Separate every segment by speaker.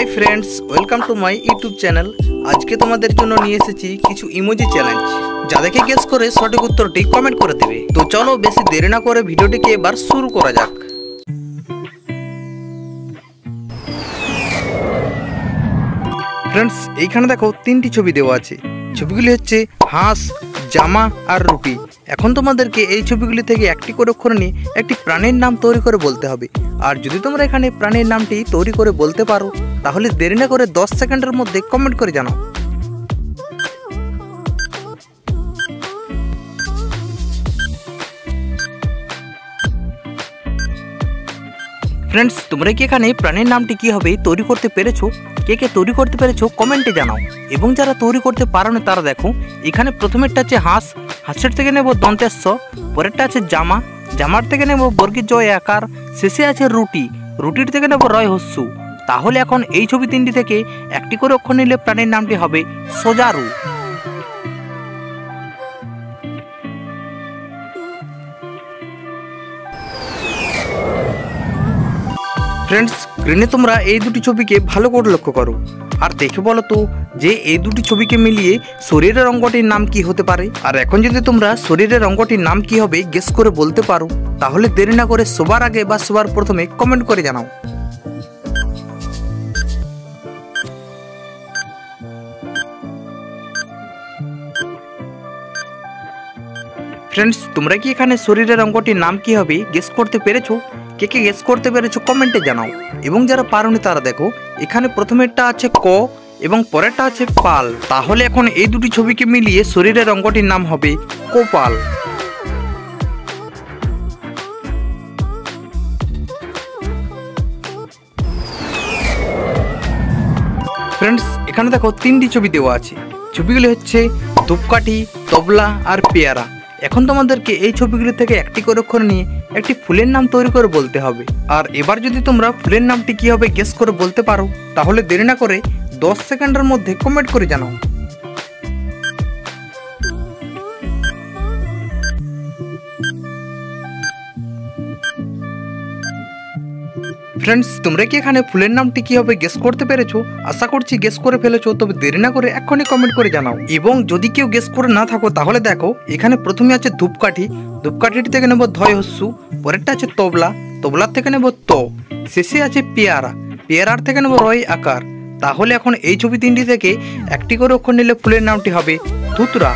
Speaker 1: High friends welcome to my YouTube channel. आज के तुम्हादेर जोन्नो निये एसेछि किछु इमोजी चैलेंज। जा देखे गेस करे सठिक उत्तरटी कमेंट करे देबे। तो चलो बेशी देरी ना करे भिडियोटिके एबार शुरू करा जाक। फ्रेंड्स এইখানে দেখো তিনটি ছবি দেওয়া আছে। ছবিগুলি হচ্ছে হাঁস, জামা আর রুটি। এখন তোমাদেরকে এই ছবিগুলি থেকে একটি করে অক্ষর নিয়ে একটি প্রাণীর নাম তৈরি করে বলতে হবে। আর যদি তোমরা এখানে প্রাণীর নামটি তৈরি করে বলতে পারো তাহলে দেরি না করে 10 সেকেন্ডের মধ্যে কমেন্ট করে জানাও। फ्रेंड्स তোমরা কি এখানে প্রাণীর নামটি কিভাবে তৈরি করতে পেরেছো, কে কে তৈরি করতে পেরেছো কমেন্টে জানাও। এবং যারা তৈরি করতে পারোনি তারা দেখো এখানে প্রথমেরটা আছে হাঁস, হাঁসের থেকে নেব দন্তেশ্ব, পরেরটা আছে জামা, জামার থেকে নেব বর্গীয় জ আকার, শেষে আছে রুটি, রুটির থেকে নেব রয় হস্যু। তাহলে এখন এই ছবি তিনটি থেকে একটি করে অক্ষর নিলে প্রাণীর নামটি হবে সোজারু। फ्रेंड्स स्क्रीने तुम्हारा এই দুটি ছবিকে ভালো করে লক্ষ্য করো আর দেখে বলো তো যে এই দুটি ছবিকে মিলিয়ে শরীরের অঙ্গটির নাম কি হতে পারে। আর এখন যদি তোমরা শরীরের অঙ্গটির নাম কি হবে গেস করে বলতে পারো তাহলে দেরি না করে সবার আগে বা সবার প্রথমে কমেন্ট করে জানাও। फ्रेंड्स তোমরা কি এখানে শরীরের অঙ্গটির নাম কি হবে গেস করতে পেরেছো, কে কে গেস করতে পেরেছো কমেন্টে জানাও। এবং যারা পারোনি তারা দেখো এখানে প্রথমেরটা আছে ক এবং পরেরটা আছে পাল। তাহলে এখন এই দুটি ছবিকে মিলিয়ে শরীরের অঙ্গটির নাম হবে কোপাল। फ्रेंड्स এখানে দেখো তিনটি ছবি দেওয়া আছে। ছবিগুলি হচ্ছে ধূপকাঠি, তবলা আর পেয়ারা। এখন তোমাদেরকে এই ছবিগুলি থেকে একটি করে অক্ষর নিয়ে একটি ফুলের নাম তৈরি করে বলতে হবে। আর এবার যদি তোমরা ফুলের নামটি কি হবে গেস করে বলতে পারো তাহলে দেরি না করে 10 সেকেন্ডের মধ্যে কমেন্ট করে জানাও। फ्रेंड्स তোমরা কি এখানে ফুলের নামটি কি হবে গেস করতে পেরেছো? আশা করছি গেস করে ফেলেছো, তবে দেরি না করে এখনই কমেন্ট করে জানাও। এবং যদি কেউ গেস করে না থাকো তাহলে দেখো এখানে প্রথমে আছে ধূপকাঠি, ধূপকাঠিটি থেকে নেব ধয় হস্যু, পরেরটা আছে তবলা, তবলার থেকে নেব ত, শেষে আছে পেয়ারা, পেয়ারার থেকে নেব রয় আকার। তাহলে এখন এই ছবি তিনটি থেকে একটি করে অক্ষর নিলে ফুলের নামটি হবে ধুতরা।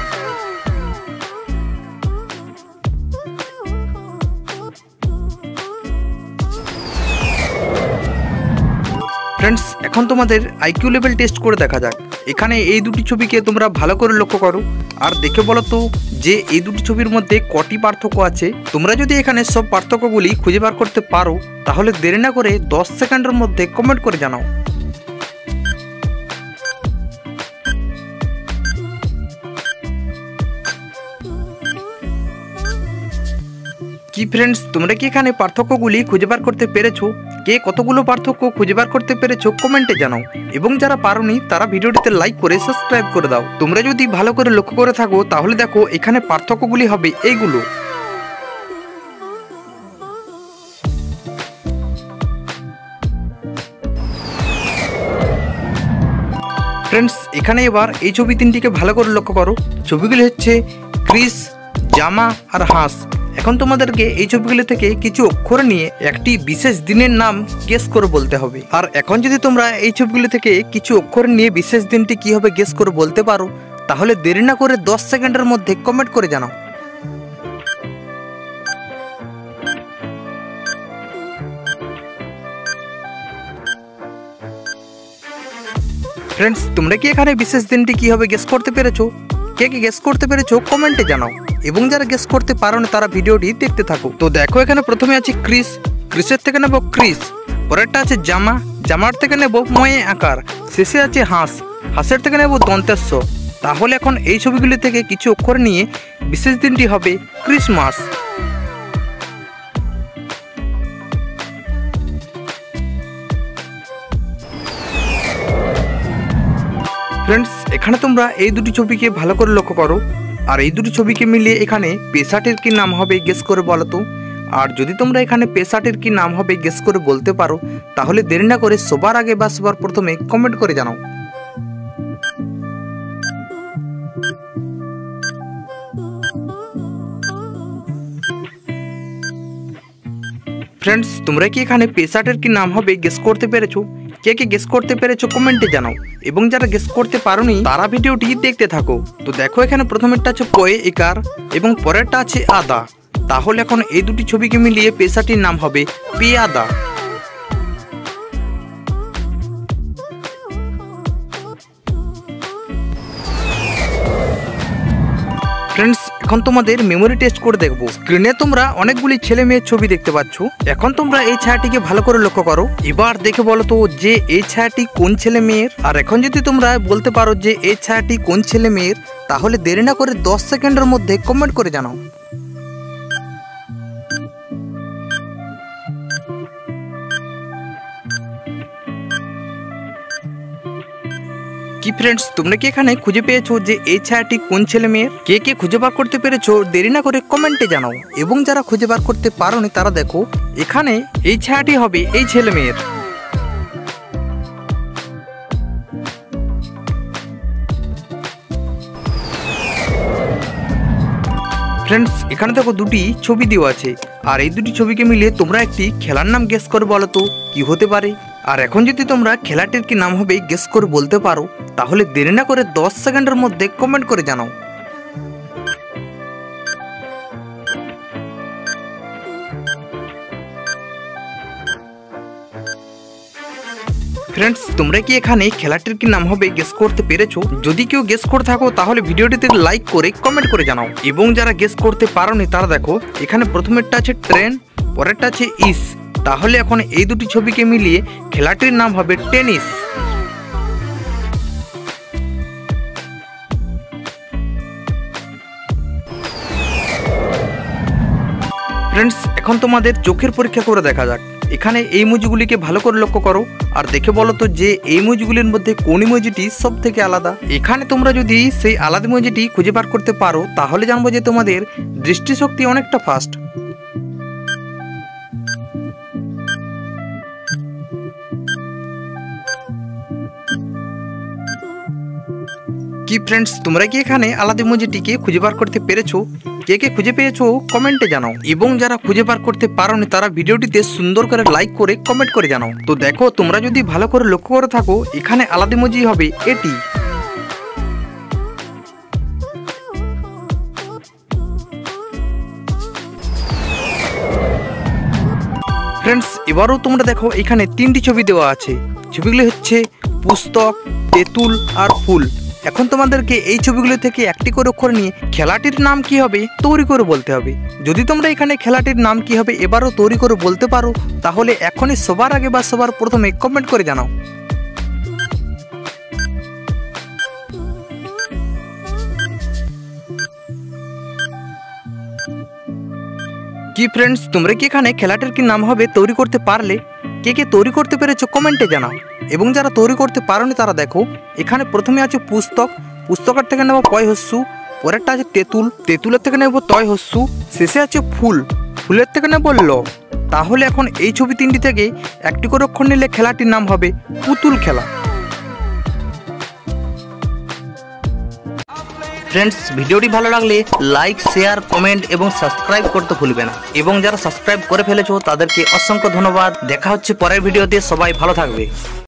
Speaker 1: फ्रेंड्स এখন তোমাদের আইকিউ লেভেল টেস্ট করে দেখা যাক। এখানে এই দুটি ছবিকে তোমরা ভালো করে লক্ষ্য করো আর দেখে বলো তো যে এই দুটি ছবির মধ্যে কটি পার্থক্য আছে। তোমরা যদি এখানে সব পার্থক্যগুলি খুঁজে বার করতে পারো তাহলে দেরি না করে 10 সেকেন্ডের মধ্যে কমেন্ট করে জানাও। কি फ्रेंड्स তোমরা কি এখানে পার্থক্যগুলি খুঁজে বার করতে পেরেছো, কে কতগুলো পার্থক্য খুঁজে বার করতে পেরেছো কমেন্টে জানাও। এবং যারা পারোনি তারা ভিডিওটিতে লাইক করে সাবস্ক্রাইব করে দাও। তোমরা যদি ভালো করে লক্ষ্য করে থাকো তাহলে দেখো এখানে পার্থক্যগুলি হবে এইগুলো। फ्रेंड्स এখানে এবার এই ছবি তিনটিকে ভালো করে লক্ষ্য করো। ছবিগুলি হচ্ছে ক্রিস, জামা আর হাঁস। এখন তোমাদেরকে এই ছবিগুলি থেকে কিছু অক্ষর নিয়ে একটি বিশেষ দিনের নাম গেস করে বলতে হবে। আর এখন যদি তোমরা এই ছবিগুলি থেকে কিছু অক্ষর নিয়ে বিশেষ দিনটি কি হবে গেস করে বলতে পারো তাহলে দেরি না করে 10 সেকেন্ডের মধ্যে কমেন্ট করে জানাও। फ्रेंड्स তোমরা কি এখানে বিশেষ দিনটি কি হবে গেস করতে পেরেছো, কে কে গেস করতে পেরেছো কমেন্টে জানাও। এবং যারা গেস করতে পারোনি তারা ভিডিওটি দেখতে থাকো। তো দেখো এখানে প্রথমে আছে ক্রিস, ক্রিসের থেকে নেব ক্রিস, পরেরটা আছে জামা, জামার থেকে নেব ময়ে আকার, শেষে আছে হাঁস, হাঁসের থেকে নেব দন্তেশ্ব। তাহলে এখন এই ছবিগুলি থেকে কিছু অক্ষর নিয়ে বিশেষ দিনটি হবে ক্রিসমাস। फ्रेंड्स এখানে তোমরা এই দুটি ছবিকে ভালো করে লক্ষ্য করো আর এই দুটি ছবিকে মিলিয়ে এখানে পেশাটির কি নাম হবে গেস করে বলো তো। আর যদি তোমরা এখানে পেশাটির কি নাম হবে গেস করে বলতে পারো তাহলে দেরি না করে সবার আগে বা সবার প্রথমে কমেন্ট করে জানাও। ফ্রেন্ডস, তোমরা কি এখানে পেশাটির কি নাম হবে গেস করতে পেরেছো? কে কে গেস করতে পেরেছো কমেন্টে জানাও, এবং যারা গেস করতে পারোনি তারা ভিডিওটি দেখতে থাকো। তো দেখো এখানে প্রথমেরটা আছে পয়ে একার এবং পরেরটা আছে আদা। তাহলে এখন এই দুটি ছবিকে মিলিয়ে পেশাটির নাম হবে পেয়াদা। ফ্রেন্ডস, এখন তোমাদের মেমোরি টেস্ট করে দেখবো। স্ক্রিনে তোমরা অনেকগুলি ছেলে মেয়ের ছবি দেখতে পাচ্ছ। এখন তোমরা এই ছায়াটিকে ভালো করে লক্ষ্য করো। এবার দেখে বলো তো যে এই ছায়াটি কোন ছেলে মেয়ের। আর এখন যদি তোমরা বলতে পারো যে এই ছায়াটি কোন ছেলে মেয়ের, তাহলে দেরি না করে 10 সেকেন্ডের মধ্যে কমেন্ট করে জানাও। কি ফ্রেন্ডস, তোমরা কি এখানে খুঁজে পেয়েছো যে এই ছায়াটি কোন ছেলে মেয়ের? কে কে খুঁজে বার করতে পেরেছো দেরি না করে কমেন্টে জানাও, এবং যারা খুঁজে বার করতে পারোনি তারা দেখো এখানে এই ছায়াটি হবে এই ছেলে মেয়ের। ফ্রেন্ডস, এখানে দেখো দুটি ছবি দেওয়া আছে, আর এই দুটি ছবিকে মিলিয়ে তোমরা একটি খেলার নাম গেস করে বলো তো কি হতে পারে। আর এখন যদি তোমরা খেলাটির কি নাম হবে গেস করে বলতে পারো তাহলে দেরি না করে 10 সেকেন্ডের মধ্যে কমেন্ট করে জানাও। ফ্রেন্ডস, তোমরা কি এখানে খেলাটির কি নাম হবে গেস করতে পেরেছো? যদি কেউ গেস করে থাকো তাহলে ভিডিওটিতে লাইক করে কমেন্ট করে জানাও, এবং যারা গেস করতে পারোনি তারা দেখো এখানে প্রথমেরটা আছে ট্রেন, পরেরটা আছে ইস। তাহলে এখন এই দুটি ছবিকে মিলিয়ে খেলাটির নাম হবে টেনিস। ফ্রেন্ডস, এখন তোমাদের চোখের পরীক্ষা করে দেখা যাক। এখানে এই ইমোজিগুলিকে ভালো করে লক্ষ্য করো আর দেখে বলো তো যে এই ইমোজিগুলির মধ্যে কোন ইমোজিটি সব থেকে আলাদা। এখানে তোমরা যদি সেই আলাদা ইমোজিটি খুঁজে বার করতে পারো তাহলে জানবো যে তোমাদের দৃষ্টিশক্তি অনেকটা ফাস্ট। কি ফ্রেন্ডস, তোমরা কি এখানে আলাদা ইমোজিটিকে খুঁজে বার করতে পেরেছো? কে কে খুঁজে পেয়েছো কমেন্টে জানাও, এবং যারা খুঁজে বার করতে পারোনি তারা ভিডিওটিতে সুন্দর করে লাইক করে কমেন্ট করে জানাও। তো দেখো তোমরা যদি ভালো করে লক্ষ্য করে থাকো এখানে আলাদা ইমোজি হবে এটি। ফ্রেন্ডস, এবারও তোমরা দেখো এখানে 3টি ছবি দেওয়া আছে। ছবিগুলি হচ্ছে পুস্তক, তেঁতুল আর ফুল। এখন তোমাদেরকে এই ছবিগুলো থেকে একটি করে অক্ষর নিয়ে খেলাটির নাম কি হবে তৈরি করে বলতে হবে। যদি তোমরা এখানে খেলাটির নাম কি হবে এবারও তৈরি করে বলতে পারো তাহলে এখনই সবার আগে বা সবার প্রথমে কমেন্ট করে জানাও। কি ফ্রেন্ডস, তোমরা কি এখানে খেলাটির কি নাম হবে তৈরি করতে পারলে? কে কে তৈরি করতে পেরেছো কমেন্টে জানাও, এবং যারা তৈরি করতে পারোনি তারা দেখো এখানে প্রথমে আছে পুস্তক, পুস্তকের থেকে নেব পয় হস্যু, পরেরটা আছে তেঁতুল, তেঁতুলের থেকে নেব তয় হস্যু, শেষে আছে ফুল, ফুলের থেকে নেব ল। তাহলে এখন এই ছবি 3টি থেকে একটি করে অক্ষর নিলে খেলাটির নাম হবে পুতুল খেলা। ফ্রেন্ডস, ভিডিওটি ভালো লাগলে লাইক, শেয়ার, কমেন্ট এবং সাবস্ক্রাইব করতে ভুলবে না, এবং যারা সাবস্ক্রাইব করে ফেলেছো তাদেরকে অসংখ্য ধন্যবাদ। দেখা হচ্ছে পরের ভিডিওতে, সবাই ভালো থাকবে।